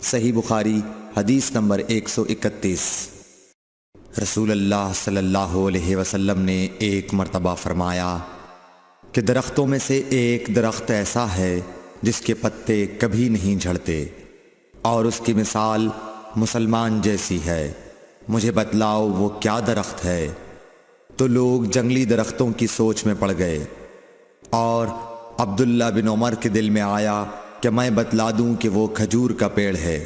صحیح بخاری حدیث نمبر 131۔ رسول اللہ صلی اللہ علیہ وسلم نے ایک مرتبہ فرمایا کہ درختوں میں سے ایک درخت ایسا ہے جس کے پتے کبھی نہیں جھڑتے، اور اس کی مثال مسلمان جیسی ہے، مجھے بتلاؤ وہ کیا درخت ہے؟ تو لوگ جنگلی درختوں کی سوچ میں پڑ گئے، اور عبداللہ بن عمر کے دل میں آیا کہ میں بتلا دوں کہ وہ کھجور کا پیڑ ہے۔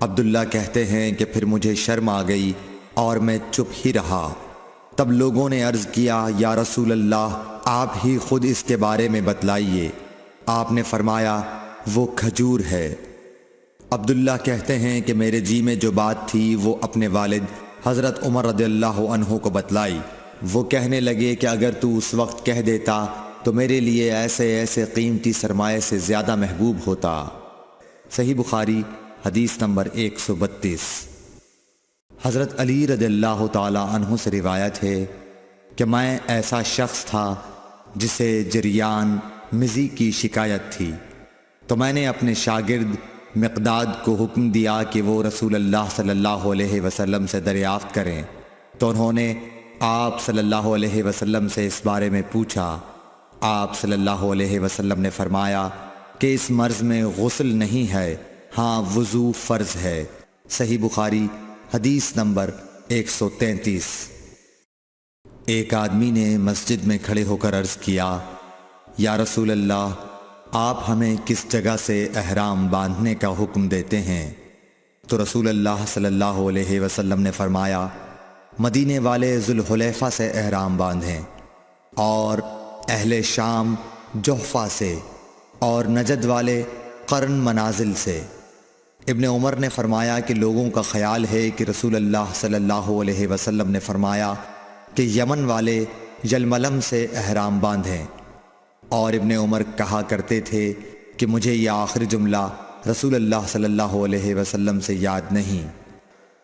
عبداللہ کہتے ہیں کہ پھر مجھے شرم آ گئی اور میں چپ ہی رہا۔ تب لوگوں نے عرض کیا، یا رسول اللہ، آپ ہی خود اس کے بارے میں بتلائیے۔ آپ نے فرمایا، وہ کھجور ہے۔ عبداللہ کہتے ہیں کہ میرے جی میں جو بات تھی وہ اپنے والد حضرت عمر رضی اللہ عنہ کو بتلائی۔ وہ کہنے لگے کہ اگر تو اس وقت کہہ دیتا تو میرے لیے ایسے ایسے قیمتی سرمایے سے زیادہ محبوب ہوتا۔ صحیح بخاری حدیث نمبر 132۔ حضرت علی رضی اللہ تعالی عنہ سے روایت ہے کہ میں ایسا شخص تھا جسے جریان مزی کی شکایت تھی، تو میں نے اپنے شاگرد مقداد کو حکم دیا کہ وہ رسول اللہ صلی اللہ علیہ وسلم سے دریافت کریں، تو انہوں نے آپ صلی اللہ علیہ وسلم سے اس بارے میں پوچھا۔ آپ صلی اللہ علیہ وسلم نے فرمایا کہ اس مرض میں غسل نہیں ہے، ہاں وضو فرض ہے۔ صحیح بخاری حدیث نمبر 133۔ ایک آدمی نے مسجد میں کھڑے ہو کر عرض کیا، یا رسول اللہ، آپ ہمیں کس جگہ سے احرام باندھنے کا حکم دیتے ہیں؟ تو رسول اللہ صلی اللہ علیہ وسلم نے فرمایا، مدینے والے ذوالحلیفہ سے احرام باندھیں، اور اہل شام جحفہ سے، اور نجد والے قرن منازل سے۔ ابن عمر نے فرمایا کہ لوگوں کا خیال ہے کہ رسول اللہ صلی اللہ علیہ وسلم نے فرمایا کہ یمن والے یلملم سے احرام باندھیں، اور ابن عمر کہا کرتے تھے کہ مجھے یہ آخری جملہ رسول اللہ صلی اللہ علیہ وسلم سے یاد نہیں۔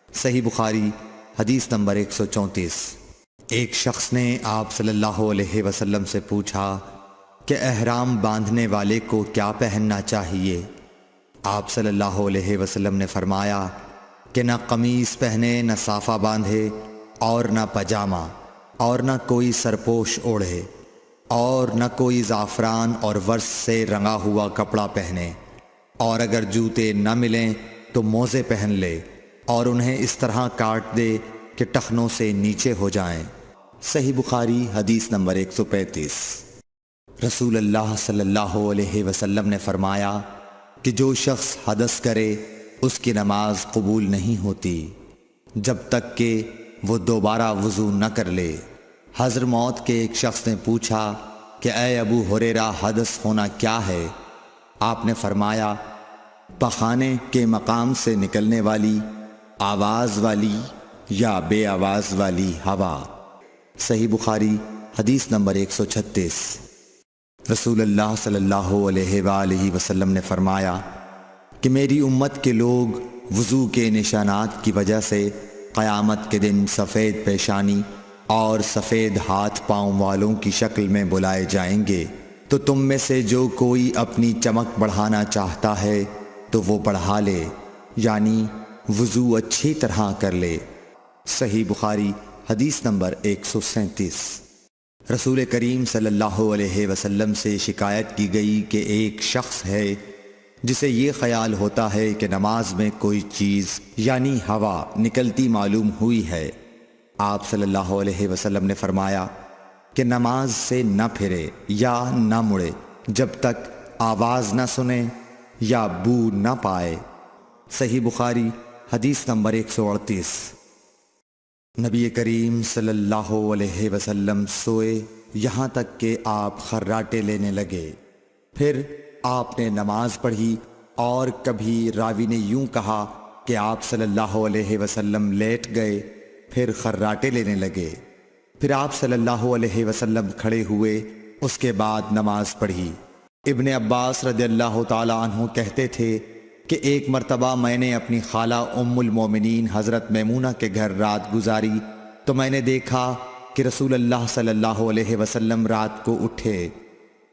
صحیح بخاری حدیث نمبر 134۔ ایک شخص نے آپ صلی اللہ علیہ وسلم سے پوچھا کہ احرام باندھنے والے کو کیا پہننا چاہیے؟ آپ صلی اللہ علیہ وسلم نے فرمایا کہ نہ قمیص پہنے، نہ صافہ باندھے، اور نہ پاجامہ، اور نہ کوئی سرپوش اوڑھے، اور نہ کوئی زعفران اور ورس سے رنگا ہوا کپڑا پہنے، اور اگر جوتے نہ ملیں تو موزے پہن لے، اور انہیں اس طرح کاٹ دے کہ ٹخنوں سے نیچے ہو جائیں۔ صحیح بخاری حدیث نمبر 135۔ رسول اللہ صلی اللہ علیہ وسلم نے فرمایا کہ جو شخص حدث کرے اس کی نماز قبول نہیں ہوتی جب تک کہ وہ دوبارہ وضو نہ کر لے۔ حضرموت کے ایک شخص نے پوچھا کہ اے ابو ہریرہ، حدث ہونا کیا ہے؟ آپ نے فرمایا، پخانے کے مقام سے نکلنے والی آواز والی یا بے آواز والی ہوا۔ صحیح بخاری حدیث نمبر 136۔ رسول اللہ صلی اللہ علیہ وآلہ وسلم نے فرمایا کہ میری امت کے لوگ وضو کے نشانات کی وجہ سے قیامت کے دن سفید پیشانی اور سفید ہاتھ پاؤں والوں کی شکل میں بلائے جائیں گے، تو تم میں سے جو کوئی اپنی چمک بڑھانا چاہتا ہے تو وہ بڑھا لے، یعنی وضو اچھی طرح کر لے۔ صحیح بخاری حدیث نمبر 137۔ رسول کریم صلی اللہ علیہ وسلم سے شکایت کی گئی کہ ایک شخص ہے جسے یہ خیال ہوتا ہے کہ نماز میں کوئی چیز یعنی ہوا نکلتی معلوم ہوئی ہے۔ آپ صلی اللہ علیہ وسلم نے فرمایا کہ نماز سے نہ پھرے یا نہ مڑے جب تک آواز نہ سنے یا بو نہ پائے۔ صحیح بخاری حدیث نمبر 138۔ نبی کریم صلی اللہ علیہ وسلم سوئے یہاں تک کہ آپ خراٹے لینے لگے، پھر آپ نے نماز پڑھی، اور کبھی راوی نے یوں کہا کہ آپ صلی اللہ علیہ وسلم لیٹ گئے، پھر خراٹے لینے لگے، پھر آپ صلی اللہ علیہ وسلم کھڑے ہوئے، اس کے بعد نماز پڑھی۔ ابن عباس رضی اللہ تعالی عنہ کہتے تھے کہ ایک مرتبہ میں نے اپنی خالہ ام المومنین حضرت میمونہ کے گھر رات گزاری، تو میں نے دیکھا کہ رسول اللہ صلی اللہ علیہ وسلم رات کو اٹھے۔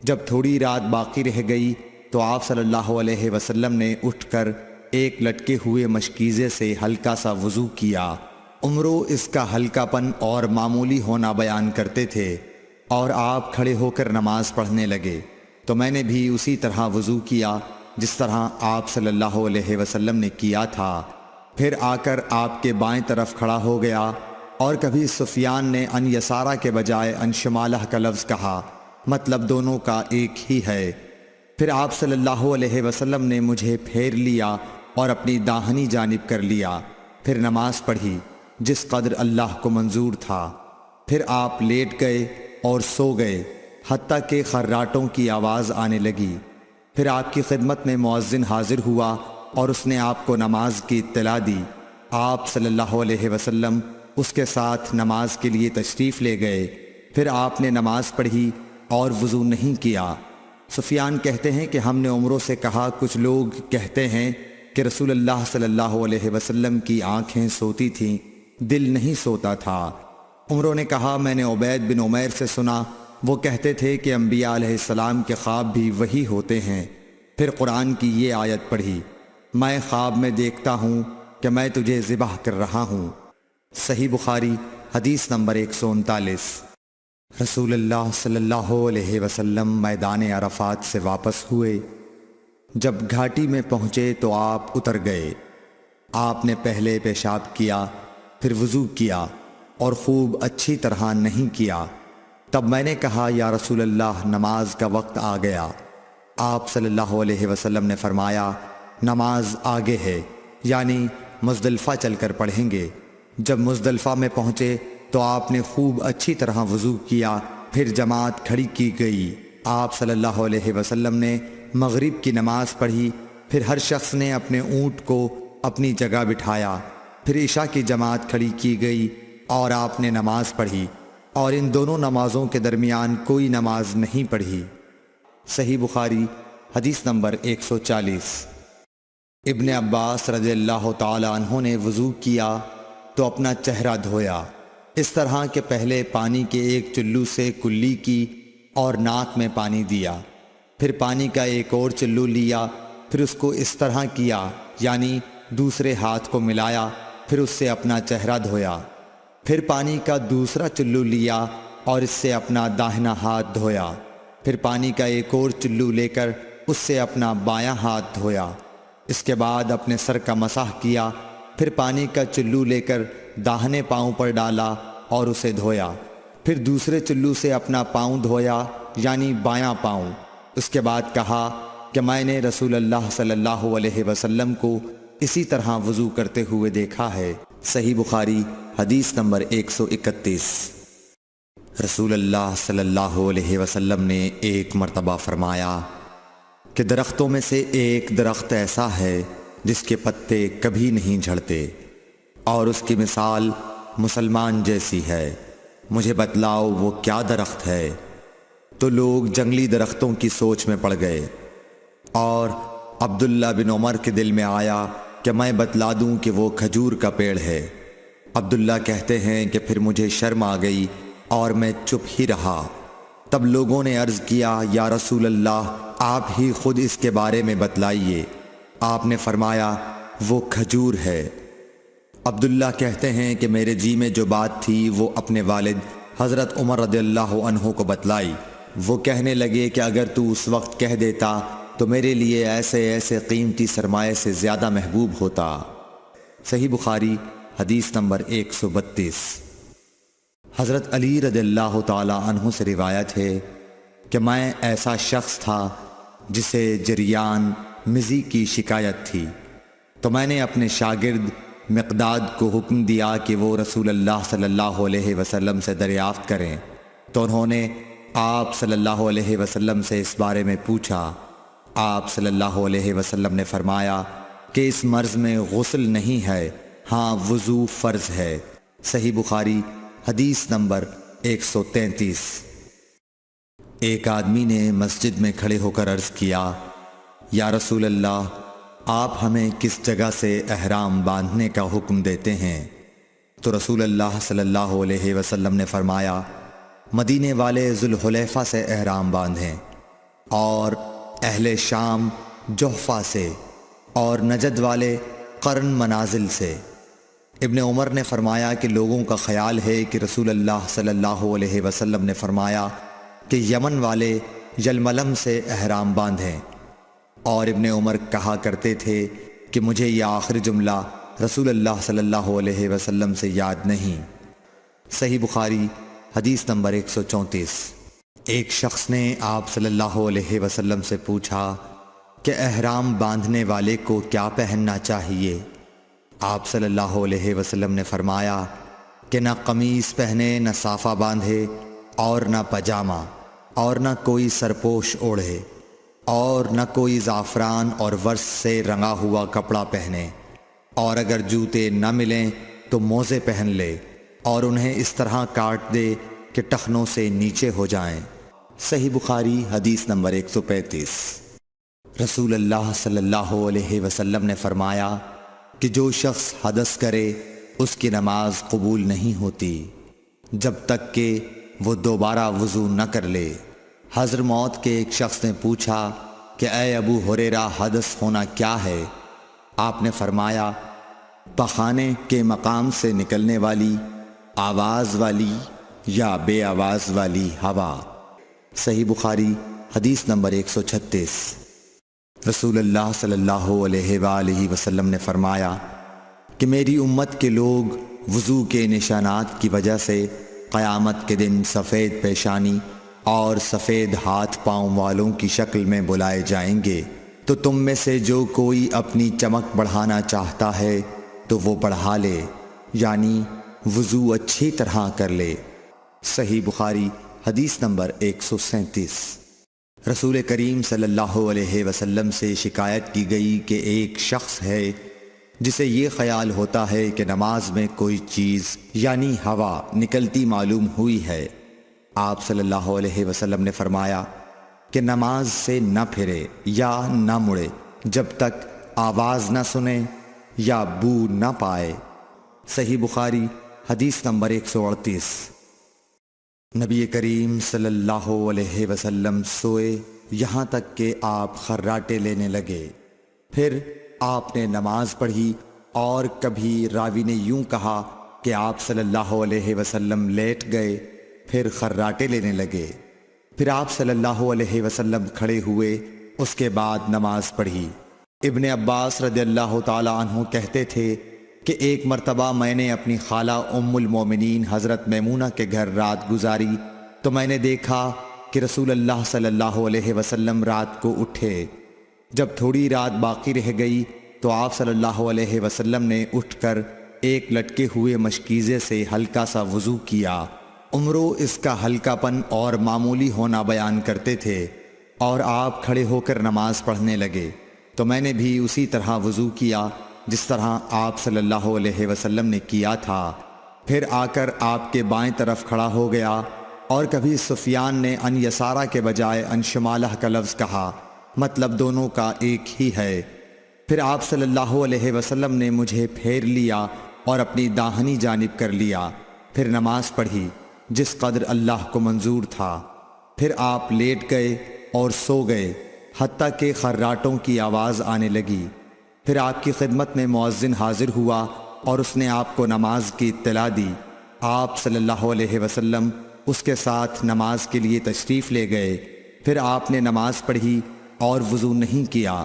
جب تھوڑی رات باقی رہ گئی تو آپ صلی اللہ علیہ وسلم نے اٹھ کر ایک لٹکے ہوئے مشکیزے سے ہلکا سا وضو کیا۔ عمرو اس کا ہلکا پن اور معمولی ہونا بیان کرتے تھے، اور آپ کھڑے ہو کر نماز پڑھنے لگے تو میں نے بھی اسی طرح وضو کیا جس طرح آپ صلی اللہ علیہ وسلم نے کیا تھا۔ پھر آ کر آپ کے بائیں طرف کھڑا ہو گیا، اور کبھی سفیان نے ان یسارہ کے بجائے ان شمالہ کا لفظ کہا، مطلب دونوں کا ایک ہی ہے۔ پھر آپ صلی اللہ علیہ وسلم نے مجھے پھیر لیا اور اپنی داہنی جانب کر لیا، پھر نماز پڑھی جس قدر اللہ کو منظور تھا۔ پھر آپ لیٹ گئے اور سو گئے حتیٰ کہ خراٹوں کی آواز آنے لگی۔ پھر آپ کی خدمت میں مؤذن حاضر ہوا اور اس نے آپ کو نماز کی اطلاع دی۔ آپ صلی اللہ علیہ وسلم اس کے ساتھ نماز کے لیے تشریف لے گئے۔ پھر آپ نے نماز پڑھی اور وضو نہیں کیا۔ سفیان کہتے ہیں کہ ہم نے عمرو سے کہا، کچھ لوگ کہتے ہیں کہ رسول اللہ صلی اللہ علیہ وسلم کی آنکھیں سوتی تھیں، دل نہیں سوتا تھا۔ عمرو نے کہا، میں نے عبید بن عمیر سے سنا، وہ کہتے تھے کہ انبیاء علیہ السلام کے خواب بھی وہی ہوتے ہیں۔ پھر قرآن کی یہ آیت پڑھی، میں خواب میں دیکھتا ہوں کہ میں تجھے ذبح کر رہا ہوں۔ صحیح بخاری حدیث نمبر 139۔ رسول اللہ صلی اللہ علیہ وسلم میدان عرفات سے واپس ہوئے۔ جب گھاٹی میں پہنچے تو آپ اتر گئے۔ آپ نے پہلے پیشاب کیا، پھر وضو کیا اور خوب اچھی طرح نہیں کیا۔ تب میں نے کہا، یا رسول اللہ، نماز کا وقت آ گیا۔ آپ صلی اللہ علیہ وسلم نے فرمایا، نماز آگے ہے، یعنی مزدلفہ چل کر پڑھیں گے۔ جب مزدلفہ میں پہنچے تو آپ نے خوب اچھی طرح وضو کیا، پھر جماعت کھڑی کی گئی۔ آپ صلی اللہ علیہ وسلم نے مغرب کی نماز پڑھی، پھر ہر شخص نے اپنے اونٹ کو اپنی جگہ بٹھایا۔ پھر عشاء کی جماعت کھڑی کی گئی اور آپ نے نماز پڑھی، اور ان دونوں نمازوں کے درمیان کوئی نماز نہیں پڑھی۔ صحیح بخاری حدیث نمبر 140۔ ابن عباس رضی اللہ تعالی عنہ نے وضو کیا تو اپنا چہرہ دھویا، اس طرح کہ پہلے پانی کے ایک چلو سے کلی کی اور ناک میں پانی دیا، پھر پانی کا ایک اور چلو لیا، پھر اس کو اس طرح کیا، یعنی دوسرے ہاتھ کو ملایا، پھر اس سے اپنا چہرہ دھویا، پھر پانی کا دوسرا چلو لیا اور اس سے اپنا داہنا ہاتھ دھویا، پھر پانی کا ایک اور چلو لے کر اس سے اپنا بایاں ہاتھ دھویا، اس کے بعد اپنے سر کا مسح کیا، پھر پانی کا چلو لے کر داہنے پاؤں پر ڈالا اور اسے دھویا، پھر دوسرے چلو سے اپنا پاؤں دھویا، یعنی بایاں پاؤں۔ اس کے بعد کہا کہ میں نے رسول اللہ صلی اللہ علیہ وسلم کو اسی طرح وضو کرتے ہوئے دیکھا ہے۔ صحیح بخاری حدیث نمبر 131۔ رسول اللہ صلی اللہ علیہ وسلم نے ایک مرتبہ فرمایا کہ درختوں میں سے ایک درخت ایسا ہے جس کے پتے کبھی نہیں جھڑتے، اور اس کی مثال مسلمان جیسی ہے، مجھے بتلاؤ وہ کیا درخت ہے؟ تو لوگ جنگلی درختوں کی سوچ میں پڑ گئے، اور عبداللہ بن عمر کے دل میں آیا کہ میں بتلا دوں کہ وہ کھجور کا پیڑ ہے۔ عبداللہ کہتے ہیں کہ پھر مجھے شرم آ گئی اور میں چپ ہی رہا۔ تب لوگوں نے عرض کیا، یا رسول اللہ، آپ ہی خود اس کے بارے میں بتلائیے۔ آپ نے فرمایا، وہ کھجور ہے۔ عبداللہ کہتے ہیں کہ میرے جی میں جو بات تھی وہ اپنے والد حضرت عمر رضی اللہ عنہ کو بتلائی۔ وہ کہنے لگے کہ اگر تو اس وقت کہہ دیتا تو میرے لیے ایسے ایسے قیمتی سرمایے سے زیادہ محبوب ہوتا۔ صحیح بخاری حدیث نمبر 132۔ حضرت علی رضی اللہ تعالی عنہ سے روایت ہے کہ میں ایسا شخص تھا جسے جریان مزی کی شکایت تھی، تو میں نے اپنے شاگرد مقداد کو حکم دیا کہ وہ رسول اللہ صلی اللہ علیہ وسلم سے دریافت کریں، تو انہوں نے آپ صلی اللہ علیہ وسلم سے اس بارے میں پوچھا۔ آپ صلی اللہ علیہ وسلم نے فرمایا کہ اس مرض میں غسل نہیں ہے، ہاں وضو فرض ہے۔ صحیح بخاری حدیث نمبر 133۔ ایک آدمی نے مسجد میں کھڑے ہو کر عرض کیا، یا رسول اللہ، آپ ہمیں کس جگہ سے احرام باندھنے کا حکم دیتے ہیں؟ تو رسول اللہ صلی اللہ علیہ وسلم نے فرمایا، مدینے والے ذوالحلیفہ سے احرام باندھیں، اور اہل شام جحفہ سے، اور نجد والے قرن منازل سے۔ ابن عمر نے فرمایا کہ لوگوں کا خیال ہے کہ رسول اللہ صلی اللہ علیہ وسلم نے فرمایا کہ یمن والے یلملم سے احرام باندھیں، اور ابن عمر کہا کرتے تھے کہ مجھے یہ آخری جملہ رسول اللہ صلی اللہ علیہ وسلم سے یاد نہیں۔ صحیح بخاری حدیث نمبر 134۔ ایک شخص نے آپ صلی اللہ علیہ وسلم سے پوچھا کہ احرام باندھنے والے کو کیا پہننا چاہیے؟ آپ صلی اللہ علیہ وسلم نے فرمایا کہ نہ قمیص پہنے، نہ صافہ باندھے، اور نہ پجامہ، اور نہ کوئی سرپوش اوڑھے، اور نہ کوئی زعفران اور ورس سے رنگا ہوا کپڑا پہنے، اور اگر جوتے نہ ملیں تو موزے پہن لے، اور انہیں اس طرح کاٹ دے کہ ٹخنوں سے نیچے ہو جائیں۔ صحیح بخاری حدیث نمبر 135۔ رسول اللہ صلی اللہ علیہ وسلم نے فرمایا کہ جو شخص حدث کرے اس کی نماز قبول نہیں ہوتی جب تک کہ وہ دوبارہ وضو نہ کر لے۔ حضرموت کے ایک شخص نے پوچھا کہ اے ابو ہریرہ، حدث ہونا کیا ہے؟ آپ نے فرمایا پخانے کے مقام سے نکلنے والی آواز والی یا بے آواز والی ہوا۔ صحیح بخاری حدیث نمبر 136۔ رسول اللہ صلی اللہ علیہ وآلہ وسلم نے فرمایا کہ میری امت کے لوگ وضو کے نشانات کی وجہ سے قیامت کے دن سفید پیشانی اور سفید ہاتھ پاؤں والوں کی شکل میں بلائے جائیں گے، تو تم میں سے جو کوئی اپنی چمک بڑھانا چاہتا ہے تو وہ بڑھا لے، یعنی وضو اچھی طرح کر لے۔ صحیح بخاری حدیث نمبر 137۔ رسول کریم صلی اللہ علیہ وسلم سے شکایت کی گئی کہ ایک شخص ہے جسے یہ خیال ہوتا ہے کہ نماز میں کوئی چیز یعنی ہوا نکلتی معلوم ہوئی ہے۔ آپ صلی اللہ علیہ وسلم نے فرمایا کہ نماز سے نہ پھرے یا نہ مڑے جب تک آواز نہ سنے یا بو نہ پائے۔ صحیح بخاری حدیث نمبر 138۔ نبی کریم صلی اللہ علیہ وسلم سوئے یہاں تک کہ آپ خراٹے لینے لگے، پھر آپ نے نماز پڑھی، اور کبھی راوی نے یوں کہا کہ آپ صلی اللہ علیہ وسلم لیٹ گئے پھر خراٹے لینے لگے، پھر آپ صلی اللہ علیہ وسلم کھڑے ہوئے، اس کے بعد نماز پڑھی۔ ابن عباس رضی اللہ تعالی عنہ کہتے تھے کہ ایک مرتبہ میں نے اپنی خالہ ام المومنین حضرت میمونہ کے گھر رات گزاری تو میں نے دیکھا کہ رسول اللہ صلی اللہ علیہ وسلم رات کو اٹھے۔ جب تھوڑی رات باقی رہ گئی تو آپ صلی اللہ علیہ وسلم نے اٹھ کر ایک لٹکے ہوئے مشکیزے سے ہلکا سا وضو کیا۔ عمرو اس کا ہلکا پن اور معمولی ہونا بیان کرتے تھے، اور آپ کھڑے ہو کر نماز پڑھنے لگے تو میں نے بھی اسی طرح وضو کیا جس طرح آپ صلی اللہ علیہ وسلم نے کیا تھا، پھر آ کر آپ کے بائیں طرف کھڑا ہو گیا، اور کبھی سفیان نے ان یسارہ کے بجائے ان شمالہ کا لفظ کہا، مطلب دونوں کا ایک ہی ہے۔ پھر آپ صلی اللہ علیہ وسلم نے مجھے پھیر لیا اور اپنی داہنی جانب کر لیا، پھر نماز پڑھی جس قدر اللہ کو منظور تھا، پھر آپ لیٹ گئے اور سو گئے حتیٰ کہ خراٹوں کی آواز آنے لگی۔ پھر آپ کی خدمت میں مؤذن حاضر ہوا اور اس نے آپ کو نماز کی اطلاع دی۔ آپ صلی اللہ علیہ وسلم اس کے ساتھ نماز کے لیے تشریف لے گئے، پھر آپ نے نماز پڑھی اور وضو نہیں کیا۔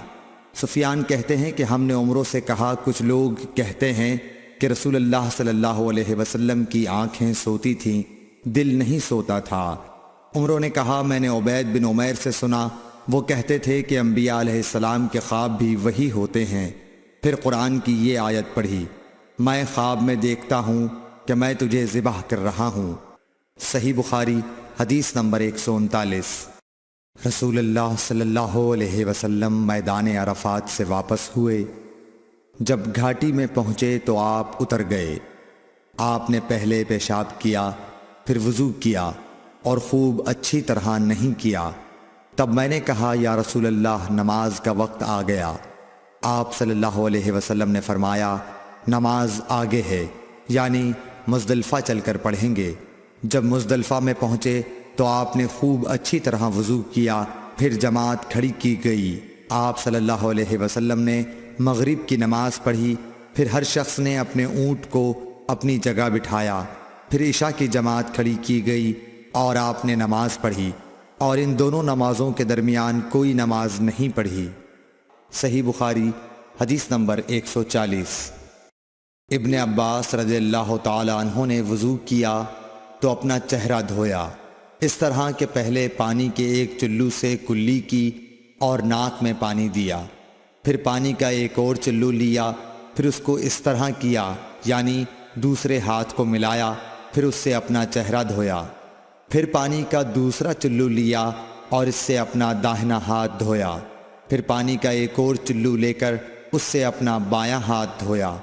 سفیان کہتے ہیں کہ ہم نے عمروں سے کہا کچھ لوگ کہتے ہیں کہ رسول اللہ صلی اللہ علیہ وسلم کی آنکھیں سوتی تھیں، دل نہیں سوتا تھا۔ عمروں نے کہا میں نے عبید بن عمیر سے سنا، وہ کہتے تھے کہ انبیاء علیہ السلام کے خواب بھی وہی ہوتے ہیں۔ پھر قرآن کی یہ آیت پڑھی، میں خواب میں دیکھتا ہوں کہ میں تجھے ذبح کر رہا ہوں۔ صحیح بخاری حدیث نمبر 139۔ رسول اللہ صلی اللہ علیہ وسلم میدان عرفات سے واپس ہوئے۔ جب گھاٹی میں پہنچے تو آپ اتر گئے۔ آپ نے پہلے پیشاب کیا، پھر وضو کیا اور خوب اچھی طرح نہیں کیا۔ تب میں نے کہا یا رسول اللہ، نماز کا وقت آ گیا۔ آپ صلی اللہ علیہ وسلم نے فرمایا نماز آگے ہے، یعنی مزدلفہ چل کر پڑھیں گے۔ جب مزدلفہ میں پہنچے تو آپ نے خوب اچھی طرح وضو کیا، پھر جماعت کھڑی کی گئی۔ آپ صلی اللہ علیہ وسلم نے مغرب کی نماز پڑھی، پھر ہر شخص نے اپنے اونٹ کو اپنی جگہ بٹھایا، پھر عشاء کی جماعت کھڑی کی گئی اور آپ نے نماز پڑھی، اور ان دونوں نمازوں کے درمیان کوئی نماز نہیں پڑھی۔ صحیح بخاری حدیث نمبر 140۔ ابن عباس رضی اللہ تعالی عنہ نے وضو کیا تو اپنا چہرہ دھویا، اس طرح کہ پہلے پانی کے ایک چلو سے کلی کی اور ناک میں پانی دیا، پھر پانی کا ایک اور چلو لیا، پھر اس کو اس طرح کیا، یعنی دوسرے ہاتھ کو ملایا، پھر اس سے اپنا چہرہ دھویا، پھر پانی کا دوسرا چلو لیا اور اس سے اپنا داہنا ہاتھ دھویا، پھر پانی کا ایک اور چلو لے کر اس سے اپنا بایاں ہاتھ دھویا،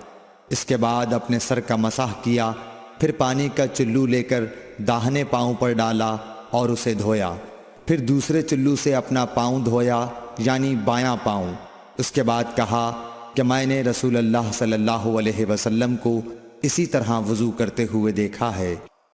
اس کے بعد اپنے سر کا مسح کیا، پھر پانی کا چلو لے کر داہنے پاؤں پر ڈالا اور اسے دھویا، پھر دوسرے چلو سے اپنا پاؤں دھویا، یعنی بایاں پاؤں۔ اس کے بعد کہا کہ میں نے رسول اللہ صلی اللہ علیہ وسلم کو اسی طرح وضو کرتے ہوئے دیکھا ہے۔